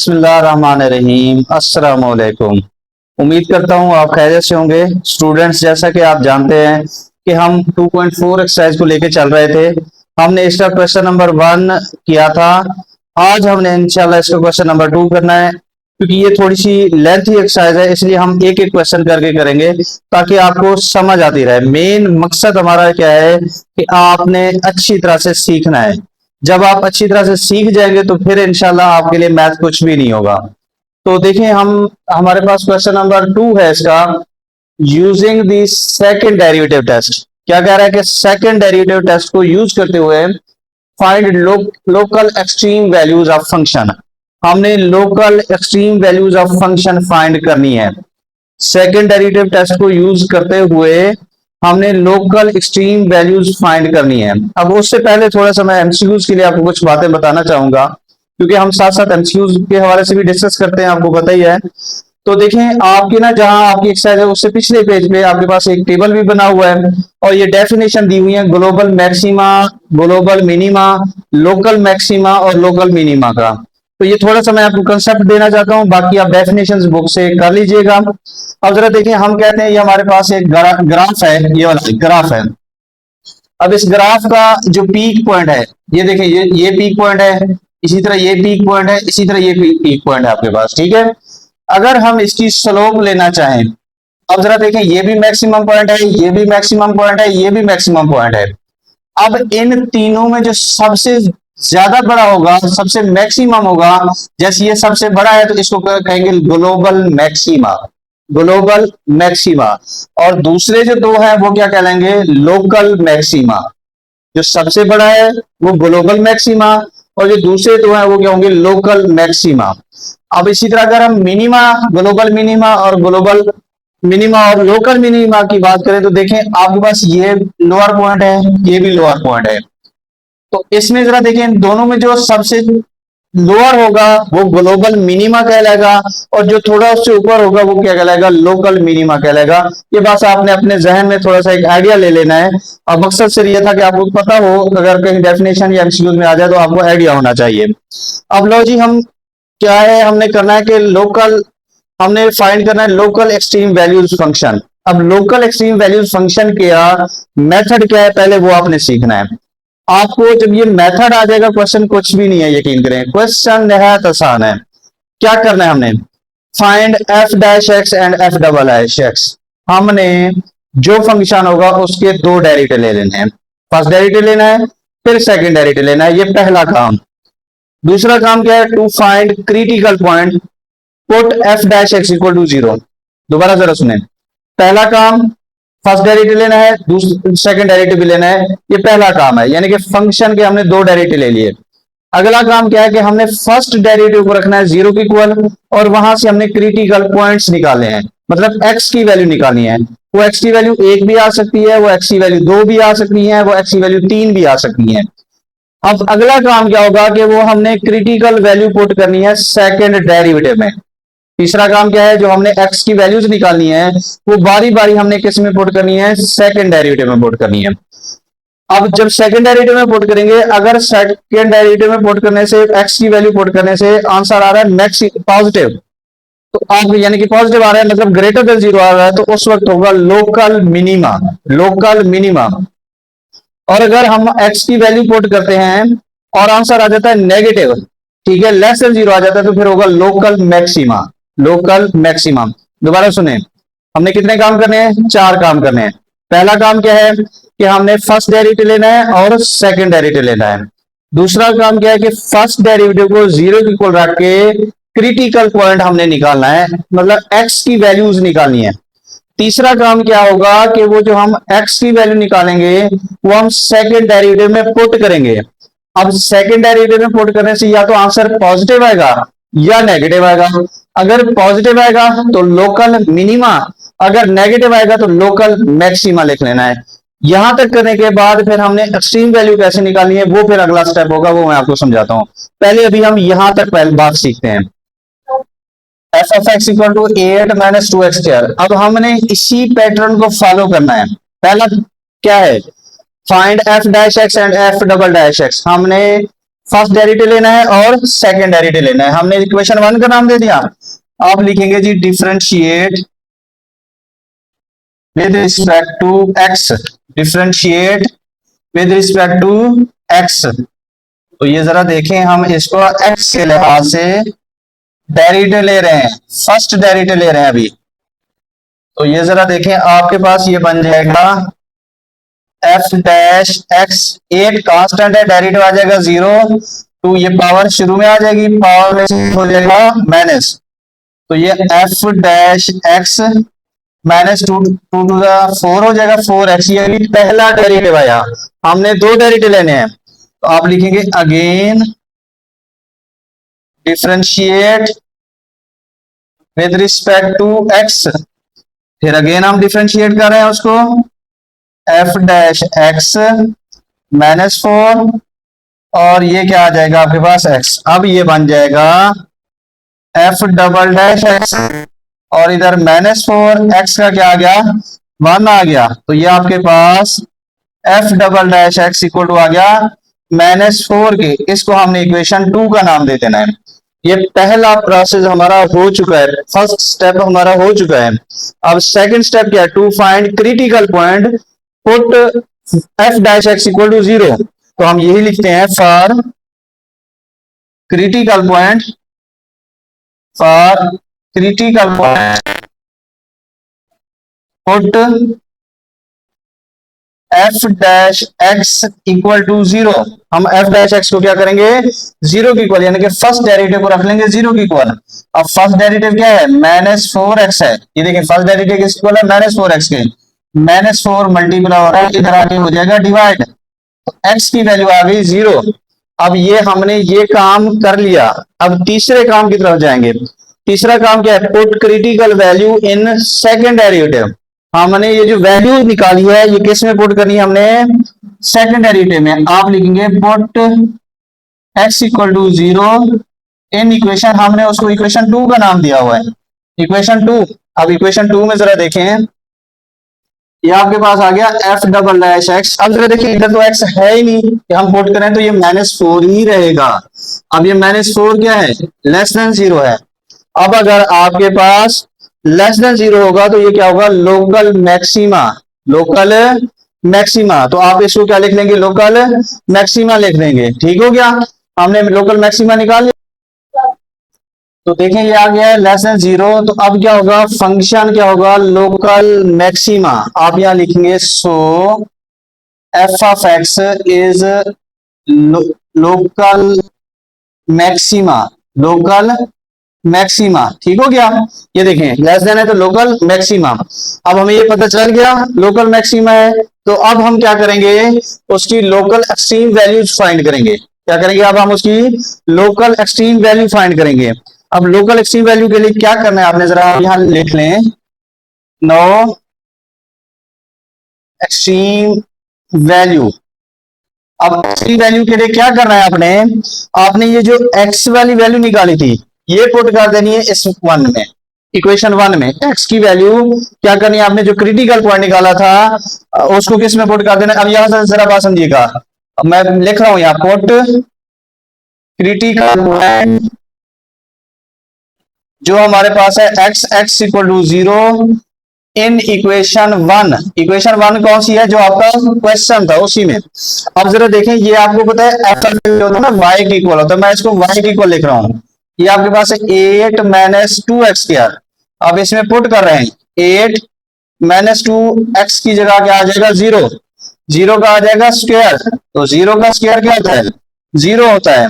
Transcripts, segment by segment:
बिस्मिल्लाहिर्रहमानिर्रहीम। अस्सलाम वालेकुम। उम्मीद करता हूँ आप खैरियत से होंगे। स्टूडेंट्स, जैसा कि आप जानते हैं कि हम 2.4 एक्सरसाइज को लेके चल रहे थे। हमने इसका क्वेश्चन नंबर 1 किया था। आज हमने इंशाल्लाह इसका क्वेश्चन नंबर 2 करना है। क्योंकि ये थोड़ी सी लेंथी एक्सरसाइज है, इसलिए हम एक एक क्वेश्चन करके करेंगे ताकि आपको समझ आती रहे। मेन मकसद हमारा क्या है कि आपने अच्छी तरह से सीखना है। जब आप अच्छी तरह से सीख जाएंगे तो फिर इंशाल्लाह आपके लिए मैथ कुछ भी नहीं होगा। तो देखिए, हमारे पास क्वेश्चन नंबर 2 है इसका। Using the second derivative test, क्या कह रहा है कि सेकंड डेरिवेटिव टेस्ट को यूज करते हुए find local extreme values of function. हमने local extreme values of function find करनी है। सेकंड डेरिवेटिव टेस्ट को यूज करते हुए हमने लोकल एक्सट्रीम वैल्यूज फाइंड करनी है। अब उससे पहले थोड़ा सा मैं एमसीक्यूज के लिए आपको कुछ बातें बताना चाहूंगा, क्योंकि हम साथ साथ एमसीक्यूज के हवाले से भी डिस्कस करते हैं, आपको पता ही है। तो देखें, आपकी ना जहां आपकी एक्सरसाइज है उससे पिछले पेज पे आपके पास एक टेबल भी बना हुआ है और ये डेफिनेशन दी हुई है global maxima, global minima, local maxima और लोकल मिनिमा का। तो ये थोड़ा सा मैं आपको कंसेप्ट देना चाहता हूं, बाकी आप डेफिनेशंस बुक से कर लीजिएगा। अब जरा देखिए, हम कहते हैं ये हमारे पास एक ग्राफ है, ये वाला ग्राफ है। अब इस ग्राफ का जो पीक पॉइंट है, ये देखिए, ये पीक पॉइंट है, इसी तरह ये पीक पॉइंट है, इसी तरह ये पीक पॉइंट है आपके पास, ठीक है। अगर हम इसकी स्लोप लेना चाहें, अब जरा देखें, ये भी मैक्सिमम पॉइंट है, ये भी मैक्सिमम पॉइंट है, ये भी मैक्सिमम पॉइंट है। अब इन तीनों में जो सबसे ज्यादा बड़ा होगा, सबसे मैक्सिमम होगा, जैसे ये सबसे बड़ा है तो इसको कहेंगे ग्लोबल मैक्सिमा, ग्लोबल मैक्सिमा। और दूसरे जो दो हैं वो क्या कहलाएंगे, लोकल मैक्सिमा। जो सबसे बड़ा है वो ग्लोबल मैक्सिमा और जो दूसरे दो हैं वो क्या होंगे, लोकल मैक्सिमा। अब इसी तरह अगर हम मिनिमा, ग्लोबल मिनिमा और ग्लोबल मिनिमा और लोकल मिनिमा की बात करें तो देखें, आपके पास ये लोअर पॉइंट है, ये भी लोअर पॉइंट है। तो इसमें जरा देखें, दोनों में जो सबसे लोअर होगा वो ग्लोबल मिनिमा कहलाएगा और जो थोड़ा उससे ऊपर होगा वो क्या कहलाएगा, लोकल मिनिमा कहलाएगा। ये बात आपने अपने जहन में थोड़ा सा एक आइडिया ले लेना है। और मकसद से ये था कि आपको पता हो, अगर कहीं डेफिनेशन या एमसीक्यूज में आ जाए तो आपको आइडिया होना चाहिए। अब लो जी, हम क्या है, हमने करना है कि लोकल, हमने फाइंड करना है लोकल एक्सट्रीम वैल्यूज फंक्शन। अब लोकल एक्सट्रीम वैल्यूज फंक्शन का मेथड क्या है, पहले वो आपने सीखना है। आपको जब ये मेथड आ जाएगा, क्वेश्चन कुछ भी नहीं है, यकीन करें, क्वेश्चन नहायत आसान है। क्या करना है, हमने find F dash x and F double dash x. हमने जो फंक्शन होगा उसके दो डेरिवेटिव ले लेने हैं। फर्स्ट डेरिवेटिव लेना है, फिर सेकंड डेरिवेटिव लेना है, ये पहला काम। दूसरा काम क्या है, to find critical point, put F dash x equal to 0। दोबारा जरा सुने, पहला काम फर्स्ट डेरिवेटिव लेना है, सेकंड डेरिवेटिव भी लेना है, ये पहला काम है। यानी कि फंक्शन के हमने दो डेरिवेटिव ले लिए। अगला काम क्या है कि हमने फर्स्ट डेरिवेटिव को रखना है 0 के इक्वल और वहां से हमने क्रिटिकल पॉइंट्स निकाले हैं, मतलब एक्स की वैल्यू निकालनी है। वो एक्स की वैल्यू 1 भी आ सकती है, वो एक्स की वैल्यू 2 भी आ सकती है, वो एक्स की वैल्यू 3 भी आ सकती है। अब अगला काम क्या होगा कि वो हमने क्रिटिकल वैल्यू पुट करनी है सेकंड डेरिवेटिव में। तीसरा काम क्या है, जो हमने एक्स की वैल्यूज निकालनी है वो बारी बारी हमने किस में पुट करनी है, सेकंड डेरिवेटिव में पुट करनी है। अब जब सेकंड डेरिवेटिव में पुट करेंगे, अगर सेकंड डेरिवेटिव में पुट करने से, एक्स की वैल्यू पुट करने से आंसर आ रहा है मैक्स पॉजिटिव, तो आप यानी कि पॉजिटिव आ रहा है, मतलब ग्रेटर देन 0 आ रहा है, तो उस वक्त होगा लोकल मिनिमा, लोकल मिनिमा। और अगर हम एक्स की वैल्यू पुट करते हैं और आंसर आ जाता है नेगेटिव, ठीक है, लेस देन 0 आ जाता है, तो फिर होगा लोकल मैक्सिमा, लोकल मैक्सिमम। दोबारा सुने, हमने कितने काम करने हैं, 4 काम करने हैं। पहला काम क्या है कि हमने फर्स्ट डेरिवेटिव लेना है और सेकंड डेरिवेटिव लेना है। दूसरा काम क्या है कि फर्स्ट डेरिवेटिव को 0 के इक्वल रख के क्रिटिकल पॉइंट हमने निकालना है, मतलब एक्स की वैल्यूज निकालनी है। तीसरा काम क्या होगा कि वो जो हम एक्स की वैल्यू निकालेंगे वो हम सेकंड डेरिवेटिव में पुट करेंगे। अब सेकंड डेरिवेटिव में पुट करने से या तो आंसर पॉजिटिव आएगा या नेगेटिव आएगा। अगर पॉजिटिव आएगा तो लोकल मिनिमा, अगर नेगेटिव आएगा तो लोकल मैक्सिमा लिख लेना है। यहां तक करने के बाद फिर हमने एक्सट्रीम वैल्यू कैसे निकालनी है, वो फिर अगला स्टेप होगा, वो मैं आपको समझाता हूं। पहले अभी हम यहां तक पहले बात सीखते हैं। F of x equal to 8 minus 2x²। अब हमने इसी पैटर्न को फॉलो करना है। पहला क्या है, find F dash x and F double dash x. हमने फर्स्ट डेरिवेटिव लेना है और सेकंड डेरिवेटिव लेना है। हमने इक्वेशन 1 का नाम दे दिया। आप लिखेंगे जी differentiate with respect to x, differentiate with respect to x. तो ये जरा देखें, हम इसको एक्स के लिहाज से डेरिवेटिव ले रहे हैं, फर्स्ट डेरिवेटिव ले रहे हैं अभी। तो ये जरा देखें, आपके पास ये बन जाएगा एफ डैश एक्स, एक कांस्टेंट है, डेरिवेटिव आ जाएगा 0 टू, ये पावर शुरू में आ जाएगी, पावर में से हो जाएगा माइनस। तो ये F dash X minus two two two four हो जाएगा, 4x। ये भी पहला डेरिवेटिव आया, हमने दो डेरिवेटिव लेने हैं। तो आप लिखेंगे again differentiate with respect to X, फिर अगेन हम डिफरेंशिएट कर रहे हैं उसको, एफ डैश एक्स माइनस 4, और ये क्या आ जाएगा आपके पास x। अब ये बन जाएगा एफ डबल डैश एक्स, और इधर -4, x का क्या आ गया 1 आ गया। तो ये आपके पास f double dash x equal to आ गया -4 के। इसको हमने इक्वेशन 2 का नाम दे देना है। ये पहला प्रोसेस हमारा हो चुका है, फर्स्ट स्टेप हमारा हो चुका है। अब सेकंड स्टेप क्या है, to find critical point put F dash x equal to 0। तो हम यही लिखते हैं for critical point, for critical point put F dash x equal to 0। हम एफ डैश एक्स को क्या करेंगे 0 की इक्वल, यानी कि फर्स्ट डेरिवेटिव को रख लेंगे 0 की इक्वल। अब फर्स्ट डेरिवेटिव क्या है -4x है, ये देखिए फर्स्ट डेरिवेटिव किस इक्वल है -4x के, -4 मल्टीप्लाई हो रहा है, इधर आके हो जाएगा डिवाइड, तो x की वैल्यू आ गई 0। अब ये हमने ये काम कर लिया। अब तीसरे काम की तरफ जाएंगे। तीसरा काम क्या है, put critical value in second derivative. हमने ये जो वैल्यू निकाली है ये किस में पुट करनी है, हमने सेकंड डेरिवेटिव में। आप लिखेंगे put x equal to 0 in equation, हमने उसको इक्वेशन 2 का नाम दिया हुआ है, इक्वेशन 2। अब इक्वेशन 2 में जरा देखें, ये आपके पास आ गया एफ डबल डैश एक्स। अब जरा देखिए इधर तो एक्स है ही नहीं कि हम पुट करें, तो ये -4 ही रहेगा। अब ये -4 क्या है, लेस देन 0 है। अब अगर आपके पास लेस देन 0 होगा तो ये क्या होगा, लोकल मैक्सिमा, लोकल मैक्सिमा। तो आप इसको क्या लिख लेंगे, लोकल मैक्सिमा लिख देंगे। ठीक हो गया, हमने लोकल मैक्सिमा निकाल लिया। तो देखें ये आ गया है लेस देन 0। तो अब क्या होगा, फंक्शन क्या होगा, लोकल मैक्सिमा। आप यहां लिखेंगे so f of x is local maxima, local maxima. ठीक हो गया, ये देखें लेस देन है तो लोकल मैक्सिमा। अब हमें ये पता चल गया लोकल मैक्सिमा है, तो अब हम क्या करेंगे, उसकी लोकल एक्सट्रीम वैल्यूज फाइंड करेंगे। क्या करेंगे, अब हम उसकी लोकल एक्सट्रीम वैल्यू फाइंड करेंगे। अब लोकल एक्सट्रीम वैल्यू के लिए क्या करना है, आपने जरा यहां लिख लें, नो एक्सट्रीम वैल्यू। अब एक्सट्रीम वैल्यू के लिए क्या करना है आपने, आपने ये जो एक्स वाली वैल्यू निकाली थी ये पुट कर देनी है इस 1 में, इक्वेशन 1 में। एक्स की वैल्यू क्या करनी है, आपने जो क्रिटिकल पॉइंट निकाला था उसको किस में पुट कर देना। अब यहां से जरा बात समझिएगा, मैं लिख रहा हूं यहां पुट क्रिटिकल पॉइंट जो हमारे पास है X X equal to 0 in equation 1। Equation 1 कौन सी है, जो आपका क्वेश्चन था उसी में। अब जरा देखें, ये आपको पता है एफ होता है ना वाई के इक्वल होता है, मैं इसको वाई के इक्वल लिख रहा हूं। ये आपके पास है 8 माइनस 2x स्क्वायर। अब इसमें पुट कर रहे हैं 8 माइनस 2x की जगह क्या आ जाएगा 0, 0 का आ जाएगा स्क्वायर। तो 0 का स्क्वायर क्या होता है, 0 होता है।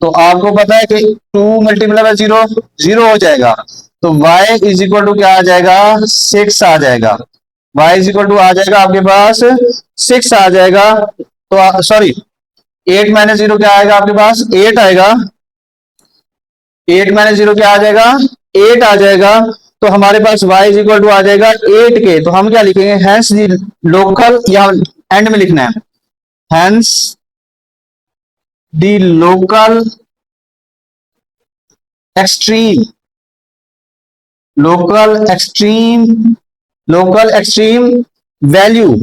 तो आपको पता है कि 2 मल्टीप्लाई बाय 0 0 हो जाएगा। तो y इज इक्वल टू क्या आ जाएगा 6 आ जाएगा, y इज इक्वल टू आ जाएगा आपके पास 6 आ जाएगा। तो सॉरी 8 माइनस 0 क्या आएगा आपके पास 8 आएगा, 8 माइनस 0 क्या आ जाएगा 8 आ जाएगा। तो हमारे पास y इज इक्वल टू आ जाएगा 8 के। तो हम क्या लिखेंगे, हैंस दी लोकल, या एंड में लिखना है hence the local extreme, local extreme, local extreme value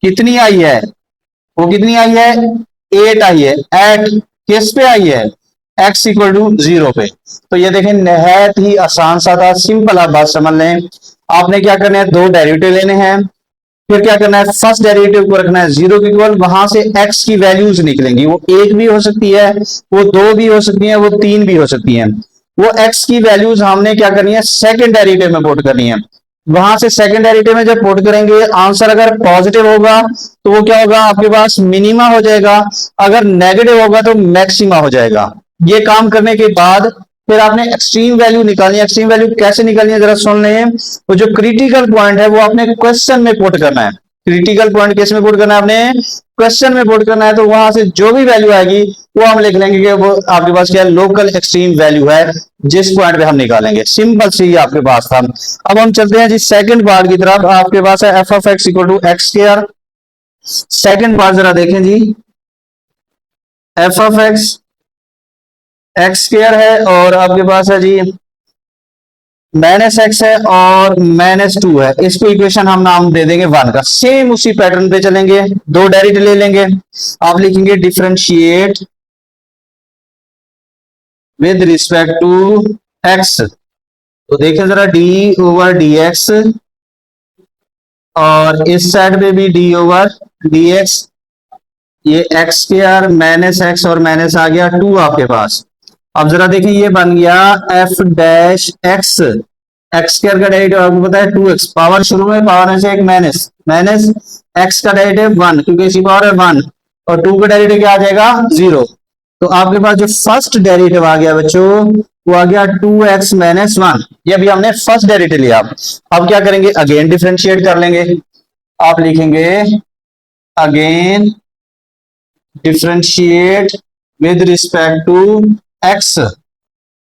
कितनी आई है, वो कितनी आई है 8 आई है, एट किस पे आई है, x इक्वल टू 0 पे। तो ये देखें नहायत ही आसान सा था, सिंपल आप बात समझ लें। आपने क्या करना है, दो डेरिवेटिव लेने हैं, फिर क्या करना है, फर्स्ट डेरिवेटिव को रखना है 0 के इक्वल, वहां से x की वैल्यूज निकलेंगी, वो 1 भी हो सकती है, वो 2 भी हो सकती है, वो 3 भी हो सकती है। वो x की वैल्यूज हमने क्या करनी है, सेकंड डेरिवेटिव में पुट करनी है। वहां से सेकंड डेरिवेटिव में जब पुट करेंगे, आंसर अगर पॉजिटिव होगा तो वो क्या होगा, आपके पास मिनिमा हो जाएगा, अगर नेगेटिव होगा तो मैक्सिमा हो जाएगा। ये काम करने के बाद फिर आपने एक्सट्रीम वैल्यू निकालनी है। एक्सट्रीम वैल्यू कैसे निकालनी है जरा सुन लें। वो जो क्रिटिकल पॉइंट है वो आपने क्वेश्चन में पुट करना है। क्रिटिकल पॉइंट किस में पुट करना है, आपने क्वेश्चन में पुट करना है। तो वहां से जो भी वैल्यू आएगी वो हम लिख लेंगे कि वो आपके पास क्या लोकल एक्सट्रीम वैल्यू है, जिस पॉइंट पे हम निकालेंगे। सिंपल सी आपके पास था। अब हम चलते हैं जी सेकंड पार्ट की तरफ। आपके पास है f of x equal to x square. Second part जरा देखें जी। F of x x square है और आपके पास है जी माइनस एक्स है और माइनस 2 है। इसको इक्वेशन हम नाम दे देंगे 1 का। सेम उसी पैटर्न पे चलेंगे, दो डेरिवेटिव ले लेंगे। आप लिखेंगे differentiate with respect to x. तो देखें जरा डी ओवर डी एक्स और इस साइड पे भी डी ओवर डी एक्स। ये एक्स स्क्वायर माइनस एक्स और माइनस आ गया 2 आपके पास। अब जरा देखिए ये बन गया F dash x. X square का डेरिवेटिव आपको पता है 2x, पावर शुरू में पावर है से एक माइनस, माइनस एक्स का डेरिवेटिव 1 क्योंकि इसी पावर है 1 और 2 का डेरिवेटिव क्या आ जाएगा 0। तो आपके पास जो फर्स्ट डेरिवेटिव आ गया बच्चों वो आ गया 2x माइनस 1। ये अभी हमने फर्स्ट डेरिवेटिव लिया। अब क्या करेंगे, अगेन डिफरेंशिएट कर लेंगे। आप लिखेंगे again differentiate with respect to X.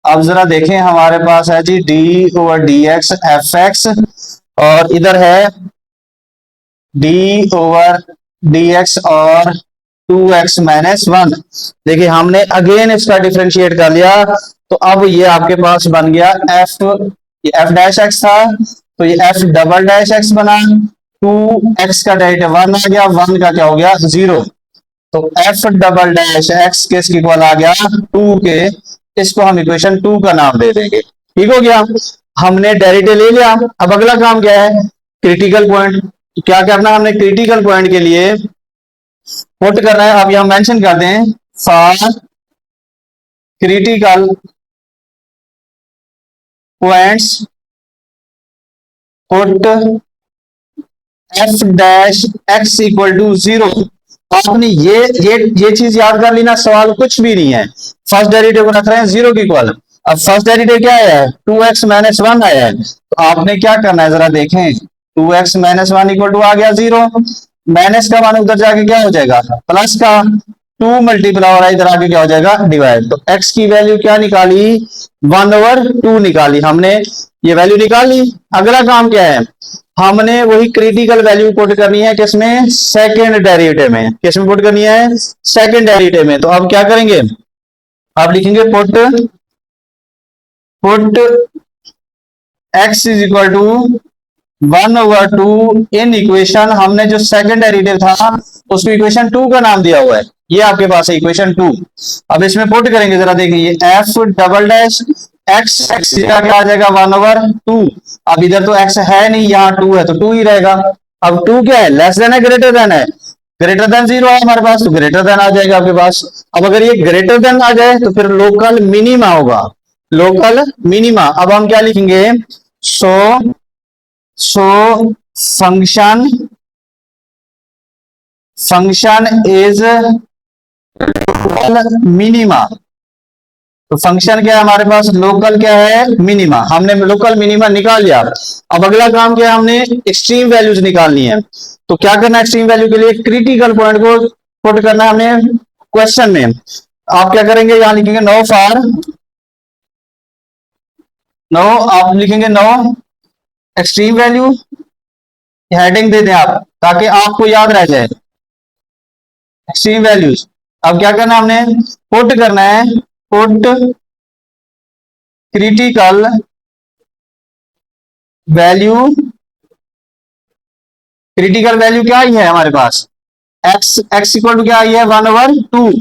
अब जरा देखें हमारे पास है जी D over D X F X और इधर है डी ओवर डी एक्स और 2x माइनस 1। देखिए हमने अगेन इसका डिफरेंशिएट कर लिया। तो अब ये आपके पास बन गया एफ, ये एफ डैश एक्स था तो ये एफ डबल डैश एक्स बना। 2x का डेरिवेटिव 1 आ गया, 1 का क्या हो गया 0। तो एफ डबल डैश एक्स किसके इक्वल आ गया 2 के। इसको हम इक्वेशन 2 का नाम दे देंगे। ठीक हो गया, हमने डेरिवेटिव ले लिया। अब अगला काम क्या है, क्रिटिकल पॉइंट। क्या करना है हमने, क्रिटिकल पॉइंट के लिए पुट करना है। अब यहां मेंशन कर दें for critical points put F dash x equal to 0। आपने ये चीज याद कर ली ना, सवाल कुछ भी नहीं है। फर्स्ट डेरिवेटिव को रख रहे हैं 0 की इक्वल। अब फर्स्ट डेरिवेटिव क्या है 2x माइनस 1 आया है। तो आपने क्या करना है जरा देखें, 2x माइनस 1 इक्वल टू आ गया 0। माइनस का मान उधर जाके क्या हो जाएगा प्लस का, 2 मल्टीप्लाई हो रहा है इधर आके क्या हो जाएगा डिवाइड। तो x की वैल्यू क्या निकाली 1 ओवर 2 निकाली हमने, ये वैल्यू निकाल ली। अगला काम क्या है, हमने वही क्रिटिकल वैल्यू पुट करनी है किसमें, सेकंड डेरिवेटिव में। किसमें पुट करनी है, सेकंड डेरिवेटिव में। तो अब क्या करेंगे, आप लिखेंगे put x is equal to 1 over 2 in equation. हमने जो सेकंड डेरिवेटिव था उसको इक्वेशन 2 का नाम दिया हुआ है, ये आपके पास है इक्वेशन 2। अब इसमें पुट करेंगे जरा देखिए F double dash x, x क्या आ जाएगा 1 ओवर 2। अब इधर तो x है नहीं, यहाँ 2 है तो 2 ही रहेगा। अब 2 क्या है, लेस देन है ग्रेटर देन है, ग्रेटर देन 0 है हमारे पास तो ग्रेटर देन आ जाएगा आपके पास। अब अगर ये ग्रेटर देन आ जाए तो फिर लोकल मिनिमा होगा, लोकल मिनिमा। अब हम क्या लिखेंगे, सो फंक्शन इज मिनिमा। तो फंक्शन क्या है हमारे पास, लोकल क्या है मिनिमा। हमने लोकल मिनिमा निकाल लिया। अब अगला काम क्या है, हमने एक्सट्रीम वैल्यूज निकालनी है। तो क्या करना है, एक्सट्रीम वैल्यू के लिए क्रिटिकल पॉइंट को पुट करना है हमने क्वेश्चन में। आप क्या करेंगे, यहां लिखेंगे नो फॉर नो, आप लिखेंगे नो एक्सट्रीम वैल्यू, हेडिंग दे दें आप ताकि आपको याद रह जाए एक्सट्रीम वैल्यूज। अब क्या करना है, हमने पुट करना है put critical value. Critical value क्या ही है हमारे पास एक्स इक्वल टू क्या आई है 1/2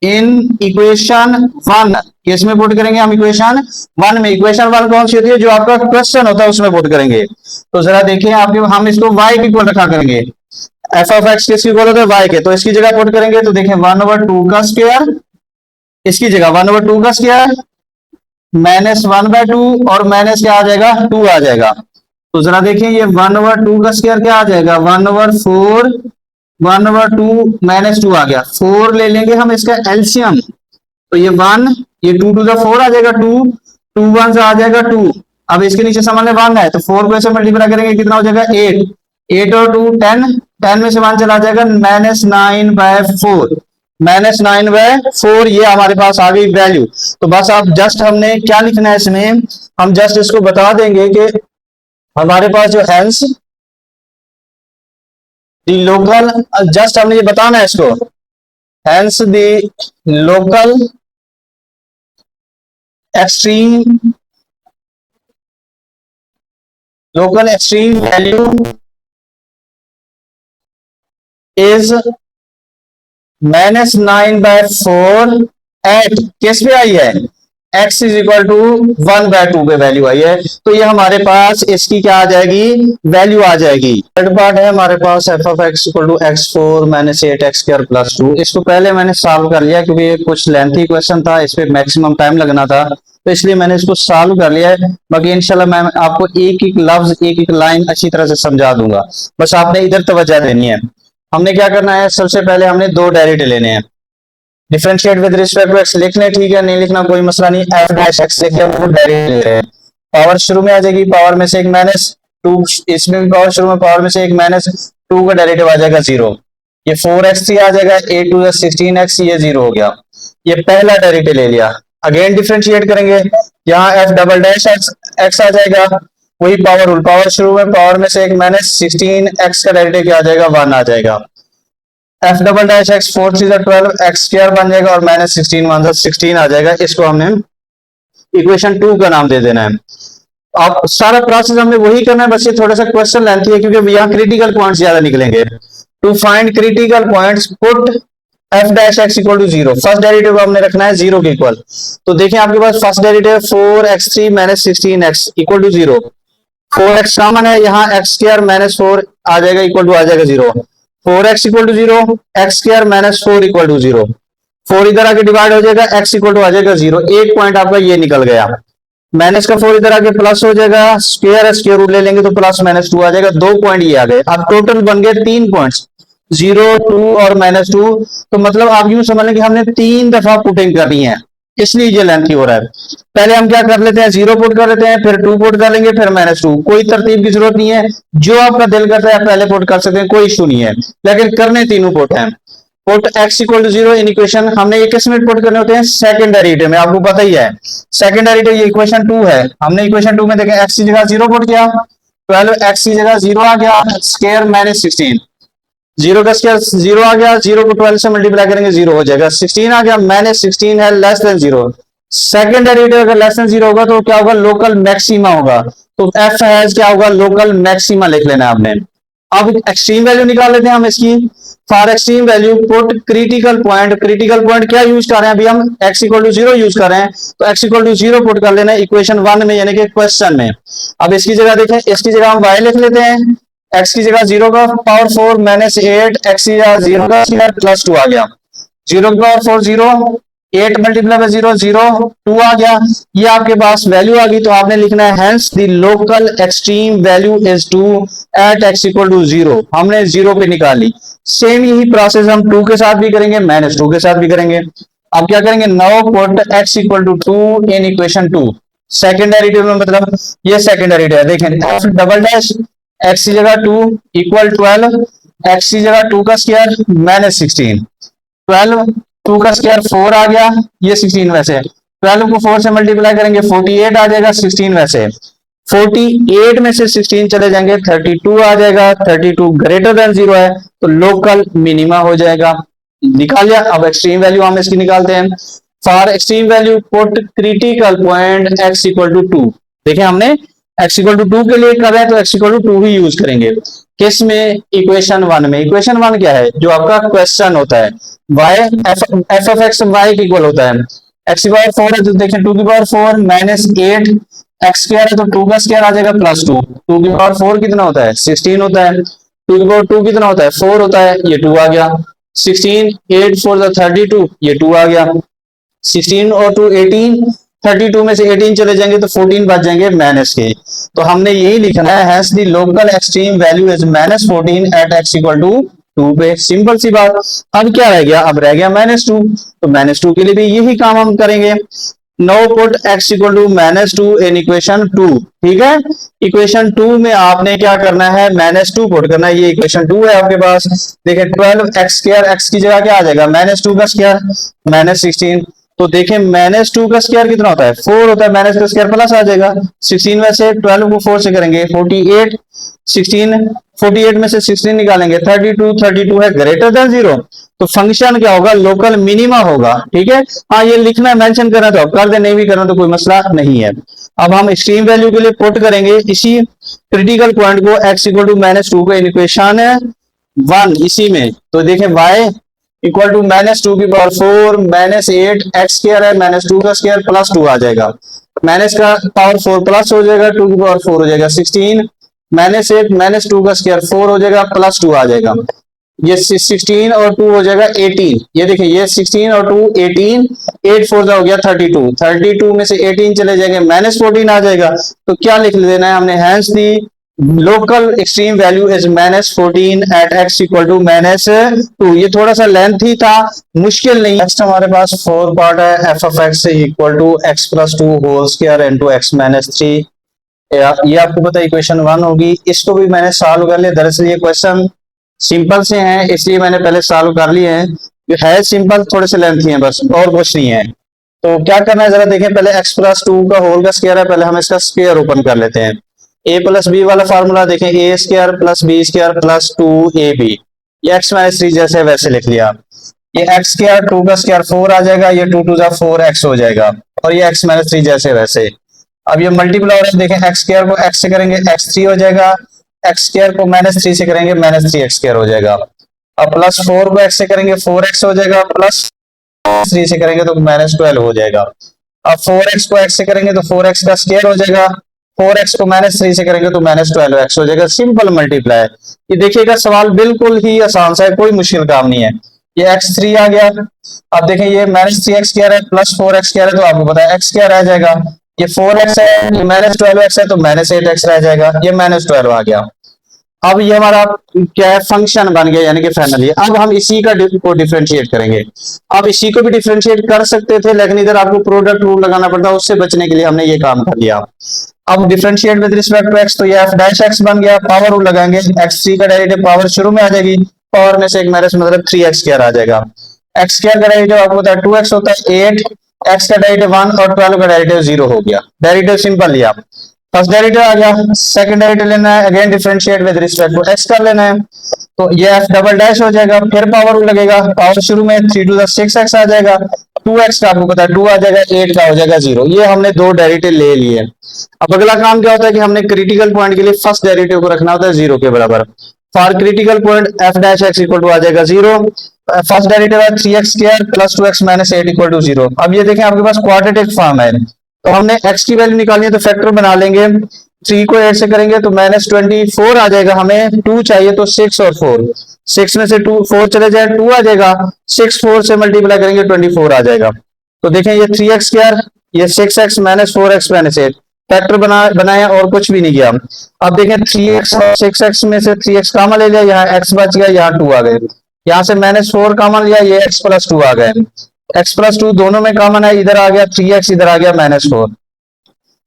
इन इक्वेशन 1, किस में पुट करेंगे हम इक्वेशन 1 में। इक्वेशन 1 कौन सी होती है, जो आपका क्वेश्चन होता है उसमें पुट करेंगे। तो जरा देखिए आपके, हम इसको y के इक्वल रखा करेंगे, एफ ऑफ एक्स किसकी इक्वल होता है y के, तो इसकी जगह पुट करेंगे तो देखिए 1/2 का स्क्वायर, इसकी जगह 1/2 का स्क्वायर -1/2 और माइनस क्या आ जाएगा 2 आ जाएगा। तो जरा देखिए ये 1/2 का स्क्वायर क्या आ जाएगा 1/4, 1/2 -2 आ गया। 4 ले लेंगे हम इसका एलसीएम, तो ये 1, ये 2 टू द 4 आ जाएगा 2, 2 1 से आ जाएगा 2। अब इसके नीचे सामान्य 1 है तो 4 को ऐसे मल्टीप्लाई करेंगे कितना हो जाएगा 8, 8 और 2 10, 10 में से 1 चला जाएगा -9/4, -9/4 ये हमारे पास आ गई वैल्यू। तो बस आप जस्ट हमने क्या लिखना है इसमें, हम जस्ट इसको बता देंगे कि हमारे पास जो हैंस दी लोकल, जस्ट हमने ये बताना है इसको, hence the local extreme value is -9/4 at किस पे आई है, x इज इक्वल टू 1/2 पे वैल्यू आई है। तो ये हमारे पास इसकी क्या आ जाएगी, वैल्यू आ जाएगी। थर्ड पार्ट है हमारे पास f of x equal to x4 - 8x² + 2। इसको पहले मैंने सॉल्व कर लिया क्योंकि ये कुछ लेंथी क्वेश्चन था, इस पे मैक्सिमम टाइम लगना था, तो इसलिए मैंने इसको सॉल्व कर लिया है। बाकी इंशाल्लाह मैं आपको एक एक लफ्ज एक एक लाइन अच्छी तरह से समझा दूंगा, बस आपने इधर तवज्जो देनी है। हमने क्या करना है, सबसे पहले हमने दो डेरिवेटिव लेने हैं, differentiate with respect to X लिख लें, ठीक है, नहीं लिखना कोई मसला नहीं, एफ डैश एक्स लिख वो डेरिवेटिव ले रहे हैं। पावर शुरू में आ जाएगी, पावर में से एक -2, इसमें भी पावर शुरू में पावर में से एक -2 का डेरिवेटिव आ जाएगा 0। ये 4x3 आ जाएगा, 8 2 16x, ये 0 हो गया। ये पहला डेरिवेटिव ले लिया। अगेन डिफरेंशिएट करेंगे, यहाँ एफ डबल डैश एक्स आ जाएगा, वही पावर पावर शुरू में पावर में से एक -16x का डेरिवेटिव क्या आ जाएगा 1 आ जाएगा। F double dash x 4 3 12 x² बन जाएगा और -16 1 16 आ जाएगा। इसको हमने इक्वेशन 2 का नाम दे देना है। आप सारा प्रोसेस हमने वही करना है, बस ये थोड़ा सा क्वेश्चन लेंथी है क्योंकि यहाँ क्रिटिकल पॉइंट्स ज्यादा निकलेंगे। To find critical points put F dash x equal to 0, first derivative को हमने रखना है 0 के इक्वल। तो देखिए आपके पास first derivative 4x3 - 16x equal to 0, 4x common है, यहाँ x² -4 आ जाएगा इक्वल टू आ जाएगा 0, 4x equal to 0, x² -4 equal to 0, 4 इधर आके डिवाइड हो जाएगा, x इक्वल टू आ जाएगा 0। एक पॉइंट आपका ये निकल गया, माइनस का 4 इधर आके प्लस हो जाएगा, स्क्वायर रूट ले लेंगे तो +-2 आ जाएगा, 2 पॉइंट ये आ गए। अब टोटल बन गए 3 पॉइंट्स, 0 2 और -2। तो मतलब आप यूं समझ लें कि हमने 3 दफा पुटिंग करनी है, इसलिए ये लेंथी हो रहा है। पहले हम क्या कर लेते हैं, 0 पुट कर लेते हैं, फिर 2 पुट कर लेंगे, फिर -2। कोई तरतीब की जरूरत नहीं है, जो आपका दिल करता है पहले पुट कर सकते हैं, कोई इशू नहीं है, लेकिन करने तीनों पुट हैं। Put x equal to 0 in equation, हमने ये किस में पुट करने होते हैं, सेकंड डेरिवेटिव में, आपको पता ही है। सेकंड डेरिवेटिव ये इक्वेशन 2 है, हमने इक्वेशन 2 में देखें x की जगह 0 पुट किया, 12x की जगह 0 आ गया, स्क्वायर -16, 0 का स्क्वायर 0 आ गया, 0 को 12 से मल्टीप्लाई करेंगे 0 हो जाएगा, 16 आ गया, -16 है लेस देन 0। सेकंड डेरिवेटिव अगर लेस देन 0 होगा तो क्या होगा, लोकल मैक्सिमा होगा। तो एफ हैज क्या होगा, लोकल मैक्सिमा लिख लेना है आपने। अब एक्सट्रीम वैल्यू निकाल लेते हैं हम इसकी। For extreme value put critical point, critical point क्या यूज कर रहे हैं अभी हम, x इक्वल टू 0 यूज कर रहे हैं, तो x इक्वल टू 0 पुट कर लेना है इक्वेशन 1 में, यानी कि क्वेश्चन में। अब इसकी जगह देखें, इसकी जगह हम y लिख लेते हैं, x की जगह 0 का पावर 4 -8, x की जगह 0 का +2 आ गया, 0 की पावर 4 0, 8 मल्टीप्लाई बाय 0 0, 2 आ गया, ये आपके पास वैल्यू आ गई। तो आपने लिखना है hence the local extreme value is 2 at x equal to 0, हमने 0 पे निकाल ली। सेम यही प्रोसेस हम 2 के साथ भी करेंगे, -2 के साथ भी करेंगे। अब क्या करेंगे, now put x equal to 2 in equation 2, second derivative में, मतलब ये सेकंड डेरिवेटिव है, देखें एफ डबल डैश x की जगह 2 इक्वल 12, x की जगह 2 का स्क्वायर -16, 12 2 का स्क्वायर 4 आ गया, ये 16 वैसे, 12 को 4 से मल्टीप्लाई करेंगे 48 आ जाएगा, 16 वैसे, 48 में से 16 चले जाएंगे 32 आ जाएगा, 32 ग्रेटर देन 0 है तो लोकल मिनिमा हो जाएगा। निकाल लिया। अब एक्सट्रीम वैल्यू हम इसकी निकालते हैं। For extreme value put critical point x equal to 2, देखिए हमने एक्स इक्वल टू 2 के लिए कर रहे हैं तो एक्स इक्वल टू 2 ही यूज करेंगे। किस में? इक्वेशन 1 में। इक्वेशन 1 क्या है? जो आपका क्वेश्चन होता है y F of x y के इक्वल होता है एक्स की पावर 4 है तो देखिए 2 की पावर 4 माइनस 8 एक्स स्क्वायर है तो 2 का स्क्वायर आ जाएगा प्लस 2। 2 की पावर 4 कितना होता है? 16 होता है। 2 की पावर 2 कितना होता है? 4 होता है, ये 2 आ गया। 16 8 4 32, ये 2 आ गया। 16 और 2 18, 32 में से 18 चले जाएंगे तो 14 बच जाएंगे माइनस के। तो हमने यही लिखना है hence the local extreme value is -14 at x equal to 2 पे। सिंपल सी बात। अब क्या रह गया? अब रह गया -2, तो -2 के लिए भी यही काम हम करेंगे। Now put x equal to -2 in equation 2। ठीक है, इक्वेशन 2 में आपने क्या करना है? -2 पुट करना है। ये इक्वेशन 2 है आपके पास। देखिए 12 एक्स स्क्वायर, एक्स की जगह क्या आ जाएगा? -2 का स्क्वायर -16। तो देखें -2 का स्क्वायर कितना होता है? 4 होता है। माइनस का स्क्वायर प्लस आ जाएगा। 16 में से 12 को 4 से करेंगे 48, 16 48 में से 16 निकालेंगे 32, 32 है ग्रेटर देन 0। तो फंक्शन क्या होगा? लोकल मिनिमा होगा। ठीक है, हाँ ये लिखना है, मेंशन करना तो कर दे, नहीं भी करना तो कोई मसला नहीं है। अब हम एक्सट्रीम वैल्यू के लिए पुट करेंगे इसी क्रिटिकल पॉइंट को x इक्वल टू -2 का इक्वेशन 1 इसी में। तो देखें y इक्वल टू -2 की पावर 4 -8 एक्स स्क्वायर है -2 का स्क्वायर प्लस 2 आ जाएगा। माइनस का पावर 4 प्लस हो जाएगा, 2 की पावर 4 हो जाएगा 16, -8 -2 का स्क्वायर 4 हो जाएगा प्लस 2 आ जाएगा। ये 16 और 2 हो जाएगा 18। ये देखिए ये 16 और 2 18, 8 4 हो गया 32, 32 में से 18 चले जाएंगे -14 आ जाएगा। तो क्या लिख देना है हमने? Hence the local extreme value is -14 at x equal to -2। ये थोड़ा सा लेंथी था, मुश्किल नहीं। नेक्स्ट हमारे पास 4 पार्ट है। F of x equal to x plus 2 whole square into x minus 3। ये आपको पता है इक्वेशन 1 होगी। इसको भी मैंने सॉल्व कर लिया। दरअसल ये क्वेश्चन सिंपल से हैं इसलिए मैंने पहले सॉल्व कर लिए हैं। ये है सिंपल, थोड़े से लेंथी हैं बस, और कुछ नहीं है। तो क्या करना है जरा देखें। पहले x प्लस 2 का होल का स्क्वायर है, पहले हम इसका स्क्वायर ओपन कर लेते हैं। a प्लस बी वाला फार्मूला देखें, a square plus b square plus 2ab। ये x माइनस 3 जैसे वैसे लिख लिया। ये x स्क्वायर 2 का स्क्वायर 4 आ जाएगा, ये 2 2 जा 4x हो जाएगा, और ये x माइनस 3 जैसे वैसे। अब ये मल्टीप्लाई हो रहा है, देखें x स्क्वायर को x से करेंगे x3 हो जाएगा, x स्क्वायर को -3 से करेंगे -3x स्क्वायर हो जाएगा। अब प्लस 4 को x से करेंगे 4x हो जाएगा, प्लस 3 से करेंगे तो -12 हो जाएगा। अब 4x को x से करेंगे तो 4x का स्क्वायर हो जाएगा, 4x को -3 से करेंगे तो -12x हो जाएगा। Simple multiply. ये देखिएगा सवाल बिल्कुल ही आसान सा है, कोई मुश्किल काम नहीं है। ये x3 आ गया। अब देखें ये -3x स्क्वायर है प्लस 4x स्क्वायर है, तो आपको पता है x स्क्वायर आ जाएगा। ये 4x है, ये -12x है तो -8x रह जाएगा, ये -12 आ गया। अब ये हमारा क्या है? फंक्शन बन गया, यानी कि फाइनली अब हम इसी का को डिफरेंशिएट करेंगे। अब इसी को भी डिफरेंशिएट कर सकते थे लेकिन इधर आपको प्रोडक्ट रूल लगाना पड़ता, उससे बचने के लिए हमने ये काम कर लिया। अब differentiate with respect to x, तो ये f डैश x बन गया। पावर रूल लगाएंगे, x3 का डेरिवेटिव पावर शुरू में आ जाएगी, पावर में से एक माइनस मतलब 3x स्क्वायर आ जाएगा। x स्क्वायर का डेरिवेटिव आपको पता है 2x होता है 8, x का डेरिवेटिव 1 और 12 का डेरिवेटिव 0 हो गया। डेरिवेटिव सिंपल लिया, फर्स्ट डेरिवेटिव आ गया। सेकंड डेरिवेटिव लेना है, again differentiate with respect to x कर लेना है, तो ये f डबल डैश हो जाएगा। फिर पावर रूल लगेगा, पावर शुरू में 3 टू 6x आ जाएगा, 2x का आपको पता है 2 आ जाएगा, 8 का हो जाएगा 0। ये हमने दो डेरिवेटिव ले लिए। अब अगला काम क्या होता है कि हमने क्रिटिकल पॉइंट के लिए फर्स्ट डेरिवेटिव को रखना होता है 0 के बराबर। For critical point f dash x equal to आ जाएगा 0। फर्स्ट डेरिवेटिव है 3x square plus 2x minus 8 equal to 0। अब ये देखें आपके पास क्वाड्रेटिक फॉर्म है, तो हमने x की वैल्यू निकालनी है तो फैक्टर बना लेंगे। 3 को 8 से करेंगे तो -24 आ जाएगा। हमें 2 चाहिए तो 6 और 4, 6 में से 2 4 चले जाए 2 आ जाएगा, 6 4 से मल्टीप्लाई करेंगे 24 आ जाएगा। तो देखें ये 3x स्क्वायर, ये 6x minus 4x minus 8 factor बनाया और कुछ भी नहीं किया। अब देखें 3x और 6x में से 3x कॉमन ले लिया, यहाँ x बच गया, यहाँ 2 आ गए, यहाँ से -4 कॉमन लिया, ये x प्लस 2 आ गए। x प्लस 2 दोनों में कॉमन है, इधर आ गया 3x, इधर आ गया -4।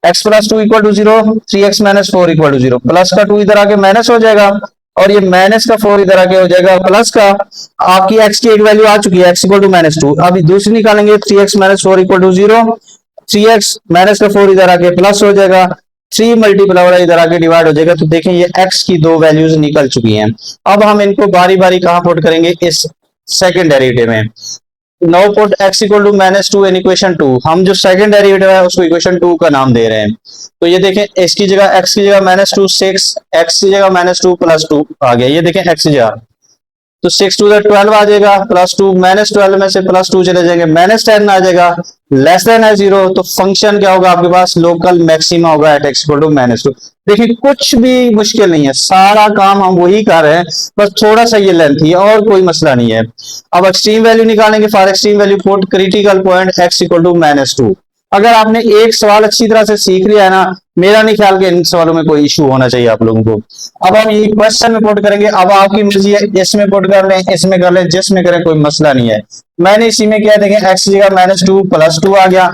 x plus 2 equal to 0, 3x minus 4 equal to 0। Plus का 2 इधर आके माइनस हो जाएगा, और ये माइनस का 4 इधर आके हो जाएगा प्लस का। आपकी x की एक वैल्यू आ चुकी है, x इक्वल टू -2। अभी दूसरी निकालेंगे, 3x minus 4 equal to 0, 3x minus का 4 इधर आके प्लस हो जाएगा, 3 मल्टीप्लाई वाला इधर आके डिवाइड हो जाएगा। तो देखें ये x की दो वैल्यूज निकल चुकी हैं। अब हम इनको बारी बारी कहां पुट करेंगे? इस सेकंड डेरिवेटिव में। Now put x equal to -2 in equation 2। हम जो सेकंड डेरिवेटिव है उसको इक्वेशन 2 का नाम दे रहे हैं। तो ये देखें, x की जगह -2 6, x की जगह -2 +2 आ गया। ये देखें x की जगह, तो 6 टू 12 आ जाएगा, +2 -12 में से +2 चले जाएंगे, -10 आ जाएगा, लेस देन है 0। तो फंक्शन क्या होगा आपके पास, लोकल मैक्सिमा होगा एट x इक्वल टू -2। देखिए कुछ भी मुश्किल नहीं है, सारा काम हम वही कर रहे हैं, बस थोड़ा सा ये लेंथ है और कोई मसला नहीं है। अब एक्सट्रीम वैल्यू निकालेंगे। For extreme value put critical point x equal to -2। अगर आपने एक सवाल अच्छी तरह से सीख लिया है ना, मेरा नहीं ख्याल कि इन सवालों में कोई इशू होना चाहिए आप लोगों को। अब हम ये क्वेश्चन में पुट करेंगे, अब आपकी मर्जी है, इसमें पुट कर लें, इसमें कर लें, जिसमें करें, कोई मसला नहीं है। मैंने इसी में क्या, देखें x की जगह -2 +2 आ गया,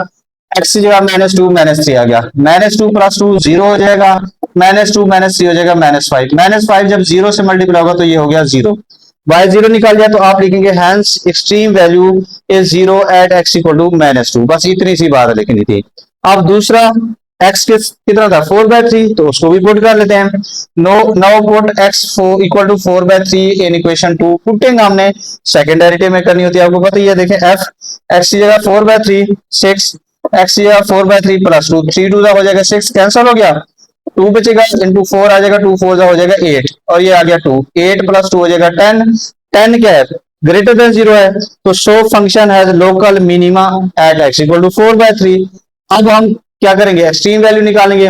x की जगह -2 -3 आ गया, -2 +2 0 हो जाएगा, -2 -3 हो जाएगा -5। -5 जब 0 से मल्टीप्लाई होगा तो ये हो गया 0। y0 निकाल लिया तो आप लिखेंगे hence extreme value is 0 at x equal to -2। बस इतनी सी बात लिखनी थी। अब दूसरा x कितना था, 4/3, तो उसको भी पुट कर लेते हैं। Now put x equal to 4/3 in equation 2। Putting हमने सेकंड डेरिवेटिव में करनी होती है, आपको पता ही है। देखें f x की जगह 4/3 6, x की जगह 4/3 +2, 3 2 हो जाएगा 6, कैंसिल हो गया, 2 बचेगा, इंटू 4 आ जाएगा, 2 4 हो जाएगा 8, और ये आ गया 2, 8 + 2 हो जाएगा 10। 10 क्या है, ग्रेटर देन 0 है, तो so function has local minima at x equal to 4/3। अब हम क्या करेंगे, एक्सट्रीम वैल्यू निकालेंगे।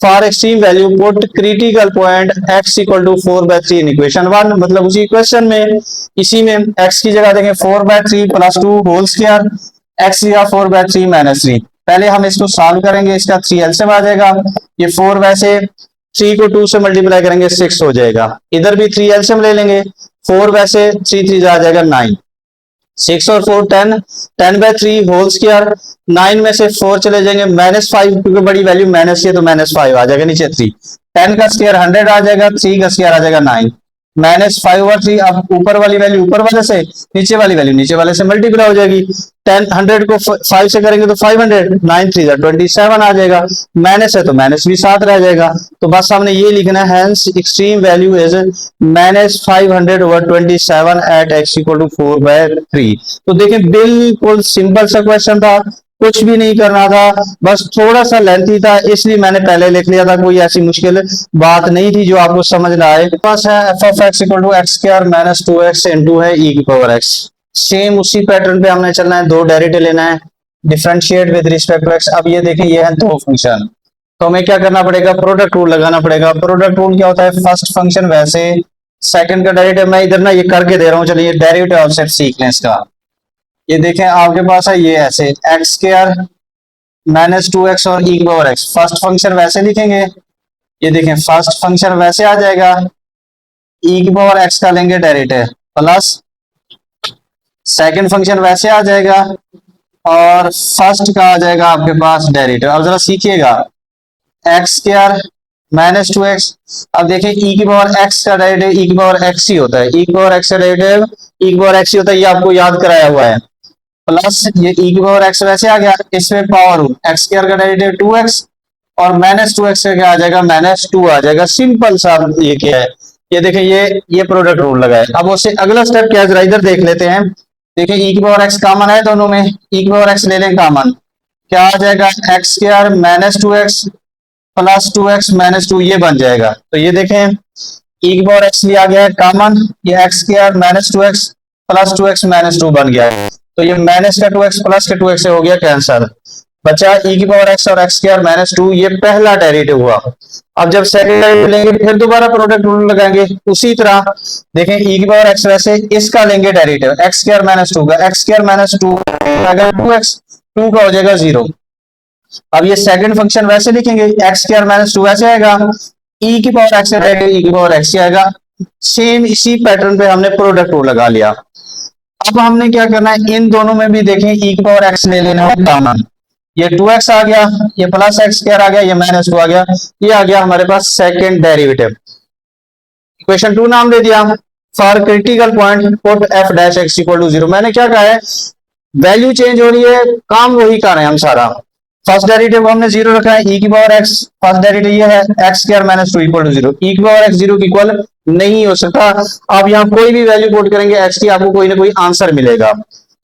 For extreme value put critical point x equal to 4/3 in equation 1। मतलब उसी इक्वेशन में, इसी में x की जगह देंगे 4/3 +2 होल स्क्वायर, x की जगह 4/3 -3। पहले हम इसको सॉल्व करेंगे, इसका 3 एलसीएम आ जाएगा। ये 4 वैसे 3 को 2 से मल्टीप्लाई करेंगे 6 हो जाएगा, इधर भी 3 एलसीएम ले लेंगे, 4 वैसे 3 3 आ जाएगा 9, 6 और 4 10, 10/3 होल स्क्वायर, 9 में से 4 चले जाएंगे, -5 क्योंकि बड़ी वैल्यू माइनस है तो -5 आ जाएगा नीचे 3, 10 का स्क्वायर 100 आ जाएगा, 3 का स्क्वायर आ जाएगा 9, -5 और 3। अब ऊपर वाली वैल्यू ऊपर वाले से, नीचे वाली वैल्यू नीचे वाले से मल्टीप्लाई हो जाएगी। 10 100 को 5 से करेंगे तो 500, 9 3 27 आ जाएगा, माइनस है तो माइनस भी साथ रह जाएगा। तो बस हमने ये लिखना है, hence extreme value is -500/27 at x equal to 4/3। तो देखें बिल्कुल सिंपल सा क्वेश्चन था, कुछ भी नहीं करना था, बस थोड़ा सा लेंथी था, इसलिए मैंने पहले लिख लिया था। कोई ऐसी मुश्किल बात नहीं थी जो आपको समझ ना आए। पास है f(x) equal to x square -2x into है e की पावर x। सेम उसी पैटर्न पे हमने चलना है, दो डेरिवेटिव लेना है, differentiate with respect to x। अब ये देखिए ये है दो फंक्शन, तो हमें क्या करना पड़ेगा, प्रोडक्ट रूल लगाना पड़ेगा। प्रोडक्ट रूल क्या होता है, फर्स्ट फंक्शन वैसे, सेकंड का डेरिवेटिव, मैं इधर ना ये करके दे रहा हूँ, चलिए डेरिवेटिव आप सिर्फ सीख लें इसका। ये देखें आपके पास है ये ऐसे x स्क्वायर -2x और e की पावर x। फर्स्ट फंक्शन वैसे लिखेंगे, ये देखें फर्स्ट फंक्शन वैसे आ जाएगा, e की पावर x का लेंगे डेरिवेटिव प्लस सेकंड फंक्शन वैसे आ जाएगा और फर्स्ट का आ जाएगा आपके पास डेरिवेटिव। अब जरा सीखिएगा, x स्क्वायर -2x। अब देखिए e की पावर x का डेरिवेटिव e की पावर x ही होता है, e की पावर x का डेरिवेटिव e की पावर x ही होता है, ये आपको याद कराया हुआ है। प्लस ये e की पावर x वैसे आ गया, इसमें पावर x स्क्वायर का डेरिवेटिव 2x और -2x का क्या आ जाएगा, -2 आ जाएगा। सिंपल सा ये क्या है, ये देखें ये प्रोडक्ट रूल लगा है। अब उससे अगला स्टेप क्या है, जरा इधर देख लेते हैं। देखिए e की पावर x कॉमन है दोनों में, e की पावर x ले लें कॉमन, क्या आ जाएगा, x square -2x plus 2x -2, ये बन जाएगा। तो ये देखें e की पावर x लिया गया है कॉमन, ये x square -2x plus 2x -2 बन गया है। तो ये माइनस का 2x प्लस का 2x से हो गया कैंसर, बचा e की पावर x और x स्क्वायर -2। ये पहला डेरिवेटिव हुआ। अब जब सेकंड डेरिवेटिव लेंगे फिर दोबारा प्रोडक्ट रूल लगाएंगे उसी तरह। देखें e की पावर x वैसे, इसका लेंगे डेरिवेटिव x स्क्वायर -2 का, x स्क्वायर -2 अगर 2x 2 का हो जाएगा 0। अब ये सेकंड फंक्शन वैसे लिखेंगे, x स्क्वायर -2 वैसे आएगा, e की पावर x रहेगा, e की पावर x आएगा। सेम इसी पैटर्न पे हमने प्रोडक्ट रूल लगा लिया। अब हमने क्या करना है, इन दोनों में भी देखें e की पावर x ले लेना है कॉमन, ये 2x आ गया, ये प्लस x स्क्वायर आ गया, ये -2 आ गया, ये आ गया हमारे पास सेकंड डेरिवेटिव। इक्वेशन 2 नाम दे दिया। For critical point put f' equal to 0। मैंने क्या कहा है, वैल्यू चेंज हो रही है, काम वही कर रहे हैं हम सारा। फर्स्ट डेरिवेटिव हमने 0 रखा है, e की पावर x, फर्स्ट डेरिवेटिव ये है x square -2 equal to 0। e की पावर x 0 की इक्वल नहीं हो सकता। आप यहाँ कोई भी वैल्यू पुट करेंगे x की, आपको कोई ना कोई आंसर मिलेगा।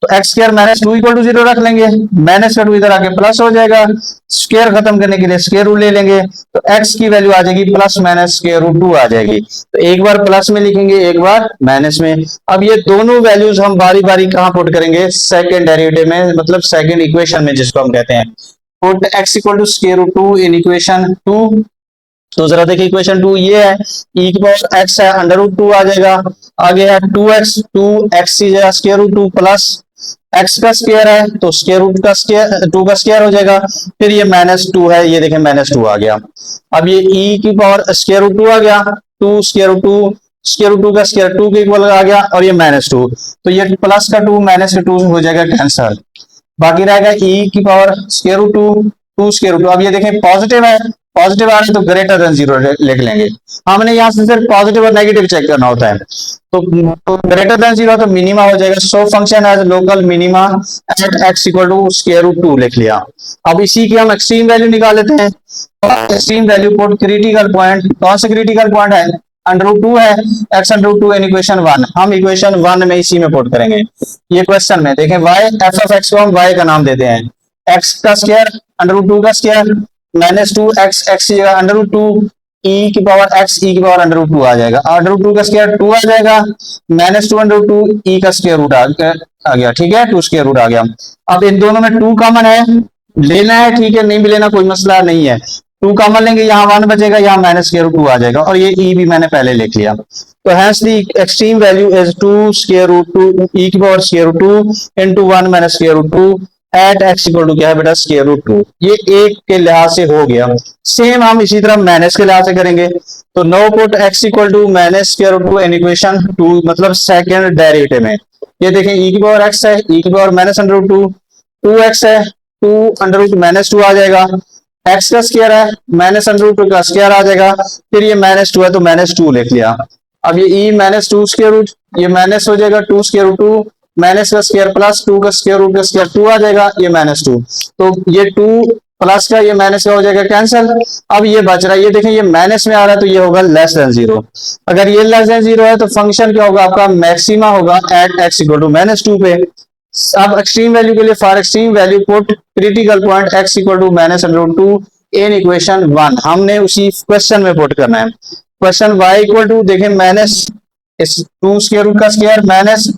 तो x square minus two equal to zero रख लेंगे, माइनस का टू इधर आके प्लस हो जाएगा, स्क्वायर खत्म करने के लिए स्क्वायर रूट ले लेंगे, तो एक्स की वैल्यू आ जाएगी plus minus square root two आ जाएगी। तो एक बार प्लस में लिखेंगे, एक बार माइनस में। अब ये दोनों वैल्यूज हम बारी बारी कहां पुट करेंगे, सेकंड डेरिवेटिव में, मतलब सेकंड इक्वेशन में, जिसको हम कहते हैं put x equal to square root two in equation two. तो जरा देखिए इक्वेशन टू ये है, ई की पावर एक्स है, अंडर रूट टू आ जाएगा, आगे है टू एक्स की जगह square root two plus x का स्क्वायर है तो स्क्वायर रूट का स्क्वायर टू का स्क्वायर हो जाएगा, फिर ये माइनस टू है, ये देखें माइनस टू आ गया। अब ये ई की पावर स्क्वायर रूट टू आ गया, two square root two, square root two का स्क्वायर टू के इक्वल आ गया, और ये माइनस टू, तो ये प्लस का टू माइनस का टू हो जाएगा कैंसल। बाकी रहेगा ई की power square root two, two square root two. अब ये देखें पॉजिटिव है, पॉजिटिव आ रहा है तो ग्रेटर देन जीरो लिख लेंगे, हमने यहाँ से सिर्फ पॉजिटिव और नेगेटिव चेक करना होता है। तो ग्रेटर देन जीरो तो मिनिमा हो जाएगा, so function has local minima at x equal to square root two लिख लिया। अब इसी की हम एक्सट्रीम वैल्यू निकाल लेते हैं, extreme value put critical point, कौन सा क्रिटिकल पॉइंट है, अंडर रूट टू है, x under root two in equation one, हम इक्वेशन वन में इसी में पुट करेंगे। ये क्वेश्चन में देखें वाई, एफ ऑफ एक्स को हम वाई का नाम देते हैं, एक्स का स्क्वायर अंडर रूट टू का square minus two x, x की जगह अंडर रूट टू, ई की पावर एक्स, ई की पावर अंडर रूट टू आ जाएगा, अंडर रूट टू का स्क्वायर टू आ जाएगा, minus two under root two, e का स्क्वायर रूट आ गया, ठीक है, टू स्क्वायर रूट आ गया। अब इन दोनों में टू कॉमन है, लेना है, ठीक है, नहीं भी लेना कोई मसला नहीं है, टू कॉमन लेंगे, यहाँ वन बचेगा, यहाँ माइनस स्क्वायर रूट टू आ जाएगा, और ये ई भी मैंने पहले लिख लिया। तो hence the extreme value is two square root two e की power square root two into one minus square root two at x equal to क्या है बेटा, स्क्वायर रूट टू। ये एक के लिहाज से हो गया, सेम हम इसी तरह माइनस के लिहाज से करेंगे। तो now put x equal to minus square root two in equation two, मतलब सेकंड डेरिवेटिव में। ये देखें ई की पावर एक्स है, ई की power minus under root two, two x है, two under root minus two आ जाएगा, एक्स का स्क्वायर है, माइनस अंडर रूट टू का स्क्वायर आ जाएगा, फिर ये माइनस टू है तो माइनस टू लिख लिया। अब ये e minus two square root, ये माइनस हो जाएगा two square root two, minus का स्क्वायर प्लस टू का स्क्वायर रूट का स्क्वायर टू आ जाएगा, ये माइनस टू, तो ये टू प्लस का ये माइनस का हो जाएगा कैंसिल। अब ये बच रहा है, ये देखें ये माइनस में आ रहा है तो ये होगा लेस देन जीरो। अगर ये लेस देन जीरो है तो फंक्शन क्या होगा आपका, मैक्सिमा होगा at x equal to minus two पे। अब एक्सट्रीम वैल्यू के लिए for extreme value put critical point x equal to minus under root two in equation one, हमने उसी क्वेश्चन में पुट करना है। क्वेश्चन वाई इक्वल टू देखें माइनस टू स्क्वायर रूट का स्क्वायर माइनस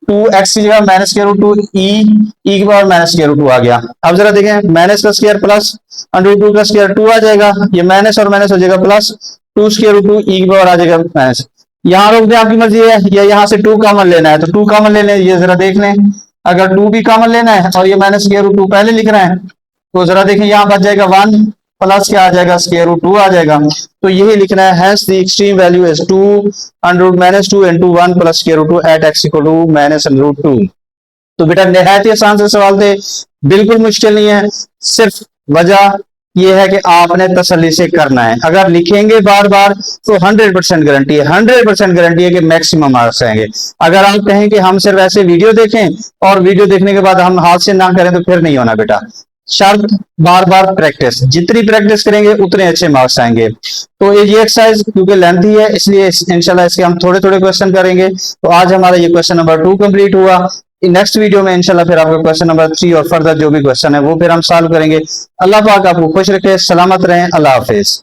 टू एक्स की जगह minus square root two e की power minus square root two आ गया। अब जरा देखें माइनस का square plus under root two का स्क्वायर टू आ जाएगा, ये माइनस और माइनस हो जाएगा plus two square root two e की पावर आ जाएगा माइनस। यहाँ रोक दें, आपकी मर्जी है, या यहाँ से टू कॉमन लेना है तो टू कॉमन ले लें, ये जरा देख लें। अगर टू भी कॉमन लेना है और ये माइनस स्क्वायर रूट टू पहले लिख रहे हैं तो जरा देखें यहाँ बच जाएगा वन प्लस क्या आ जाएगा, स्क्वायर रूट टू आ जाएगा। तो यही लिखना है, hence the extreme value is two under root minus two into one plus square root two at x equal to minus under root two. तो बेटा निहायत ही आसान से सवाल थे, बिल्कुल मुश्किल नहीं है, सिर्फ वजह यह है कि आपने तसल्ली से करना है। अगर लिखेंगे बार बार तो 100% गारंटी है, 100% गारंटी है कि मैक्सिमम मार्क्स आएंगे। अगर आप कहें कि हम सिर्फ ऐसे वीडियो देखें और वीडियो देखने के बाद हम हाथ से ना करें तो फिर नहीं होना बेटा, शर्त बार बार प्रैक्टिस, जितनी प्रैक्टिस करेंगे उतने अच्छे मार्क्स आएंगे। तो ये एक्सरसाइज क्योंकि लेंथी है इसलिए इंशाल्लाह इसके हम थोड़े थोड़े क्वेश्चन करेंगे। तो आज हमारा ये क्वेश्चन नंबर 2 कंप्लीट हुआ। नेक्स्ट वीडियो में इंशाल्लाह फिर आपका क्वेश्चन नंबर 3 और फर्दर जो भी क्वेश्चन है वो फिर हम सॉल्व करेंगे। अल्लाह पाक आपको खुश रखे, सलामत रहें, अल्लाह हाफिज।